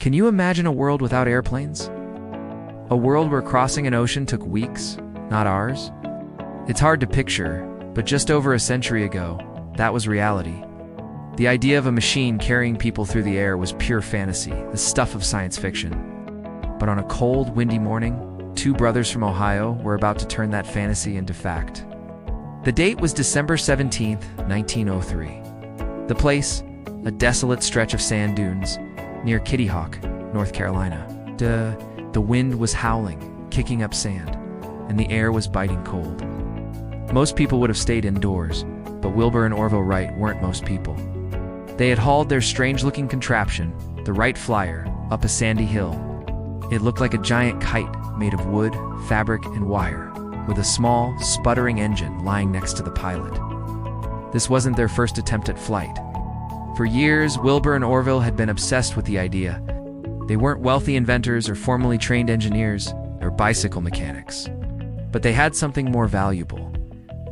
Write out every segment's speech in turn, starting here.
Can you imagine a world without airplanes? A world where crossing an ocean took weeks, not hours? It's hard to picture, but just over a century ago, that was reality. The idea of a machine carrying people through the air was pure fantasy, the stuff of science fiction. But on a cold, windy morning, two brothers from Ohio were about to turn that fantasy into fact. The date was December 17, 1903. The place, a desolate stretch of sand dunes near Kitty Hawk, North Carolina. The wind was howling, kicking up sand, and the air was biting cold. Most people would have stayed indoors, but Wilbur and Orville Wright weren't most people. They had hauled their strange-looking contraption, the Wright Flyer, up a sandy hill. It looked like a giant kite made of wood, fabric, and wire, with a small, sputtering engine lying next to the pilot. This wasn't their first attempt at flight. For years, Wilbur and Orville had been obsessed with the idea. They weren't wealthy inventors or formally trained engineers or bicycle mechanics. But they had something more valuable,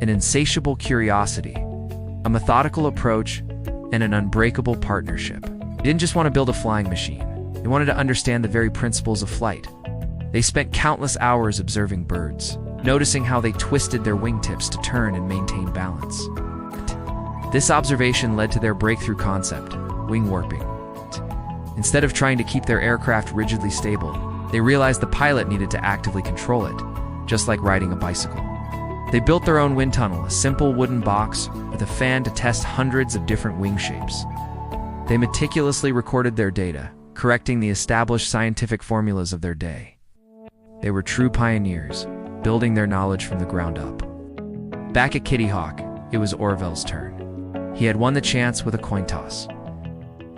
an insatiable curiosity, a methodical approach, and an unbreakable partnership. They didn't just want to build a flying machine. They wanted to understand the very principles of flight. They spent countless hours observing birds, noticing how they twisted their wingtips to turn and maintain balance. This observation led to their breakthrough concept, wing warping. Instead of trying to keep their aircraft rigidly stable, they realized the pilot needed to actively control it, just like riding a bicycle. They built their own wind tunnel, a simple wooden box with a fan to test hundreds of different wing shapes. They meticulously recorded their data, correcting the established scientific formulas of their day. They were true pioneers, building their knowledge from the ground up. Back at Kitty Hawk, it was Orville's turn. He had won the chance with a coin toss.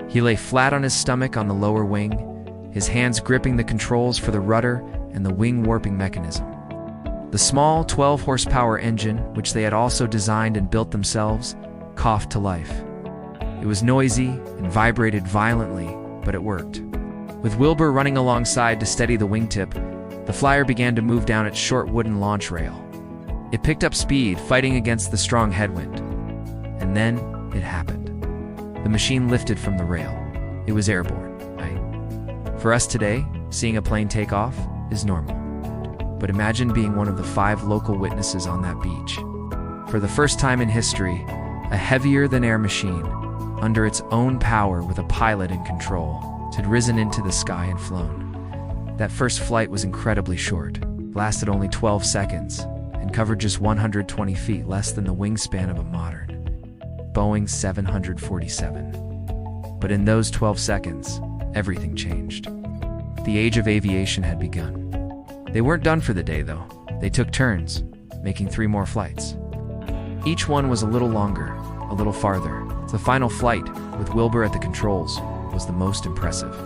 He lay flat on his stomach on the lower wing, his hands gripping the controls for the rudder and the wing warping mechanism. The small 12-horsepower engine, which they had also designed and built themselves, coughed to life. It was noisy and vibrated violently, but it worked. With Wilbur running alongside to steady the wingtip, the Flyer began to move down its short wooden launch rail. It picked up speed, fighting against the strong headwind. And then it happened. The machine lifted from the rail. It was airborne, right? For us today, seeing a plane take off is normal. But imagine being one of the 5 local witnesses on that beach. For the first time in history, a heavier-than-air machine, under its own power with a pilot in control, had risen into the sky and flown. That first flight was incredibly short, lasted only 12 seconds, and covered just 120 feet, less than the wingspan of a modern Boeing 747. But in those 12 seconds, everything changed. The age of aviation had begun. They weren't done for the day, though. They took turns, making 3 more flights. Each one was a little longer, a little farther. The final flight, with Wilbur at the controls, was the most impressive.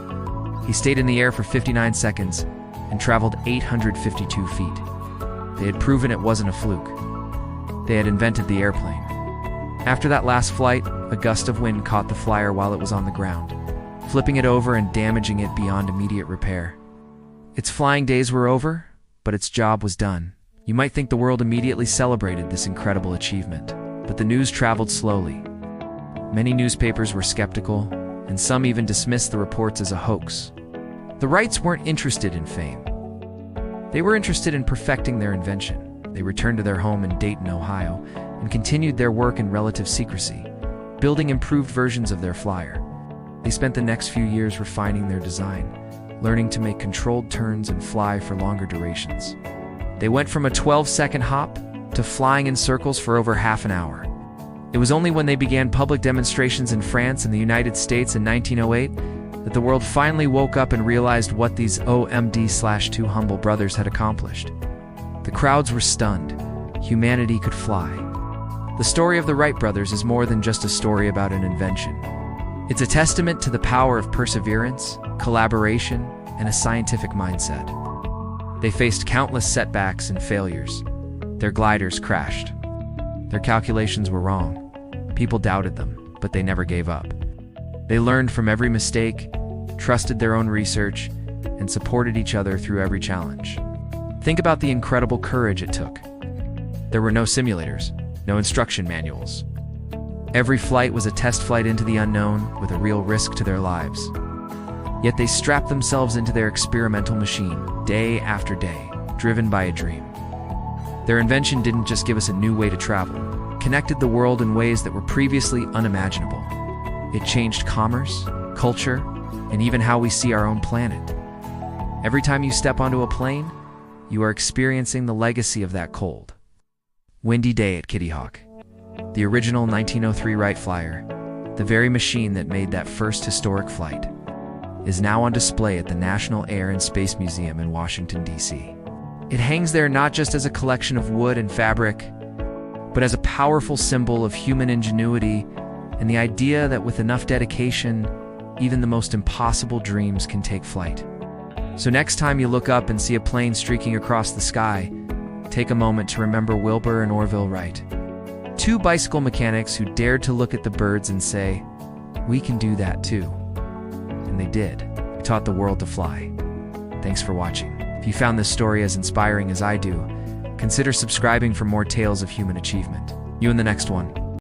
He stayed in the air for 59 seconds and traveled 852 feet. They had proven it wasn't a fluke. They had invented the airplane. After that last flight, a gust of wind caught the Flyer while it was on the ground, flipping it over and damaging it beyond immediate repair. Its flying days were over, but its job was done. You might think the world immediately celebrated this incredible achievement, but the news traveled slowly. Many newspapers were skeptical, and some even dismissed the reports as a hoax. The Wrights weren't interested in fame. They were interested in perfecting their invention. They returned to their home in Dayton, Ohio, and continued their work in relative secrecy, building improved versions of their Flyer. They spent the next few years refining their design, learning to make controlled turns and fly for longer durations. They went from a 12-second hop to flying in circles for over half an hour. It was only when they began public demonstrations in France and the United States in 1908 that the world finally woke up and realized what these OMD/2 humble brothers had accomplished. The crowds were stunned. Humanity could fly. The story of the Wright brothers is more than just a story about an invention. It's a testament to the power of perseverance, collaboration, and a scientific mindset. They faced countless setbacks and failures. Their gliders crashed. Their calculations were wrong. People doubted them, but they never gave up. They learned from every mistake, trusted their own research, and supported each other through every challenge. Think about the incredible courage it took. There were no simulators, no instruction manuals. Every flight was a test flight into the unknown with a real risk to their lives. Yet they strapped themselves into their experimental machine, day after day, driven by a dream. Their invention didn't just give us a new way to travel, it connected the world in ways that were previously unimaginable. It changed commerce, culture, and even how we see our own planet. Every time you step onto a plane, you are experiencing the legacy of that cold, windy day at Kitty Hawk. The original 1903 Wright Flyer, the very machine that made that first historic flight, is now on display at the National Air and Space Museum in Washington, D.C. It hangs there not just as a collection of wood and fabric, but as a powerful symbol of human ingenuity and the idea that with enough dedication, even the most impossible dreams can take flight. So next time you look up and see a plane streaking across the sky, take a moment to remember Wilbur and Orville Wright, two bicycle mechanics who dared to look at the birds and say, "We can do that too." And they did. They taught the world to fly. Thanks for watching. If you found this story as inspiring as I do, consider subscribing for more tales of human achievement. You in the next one.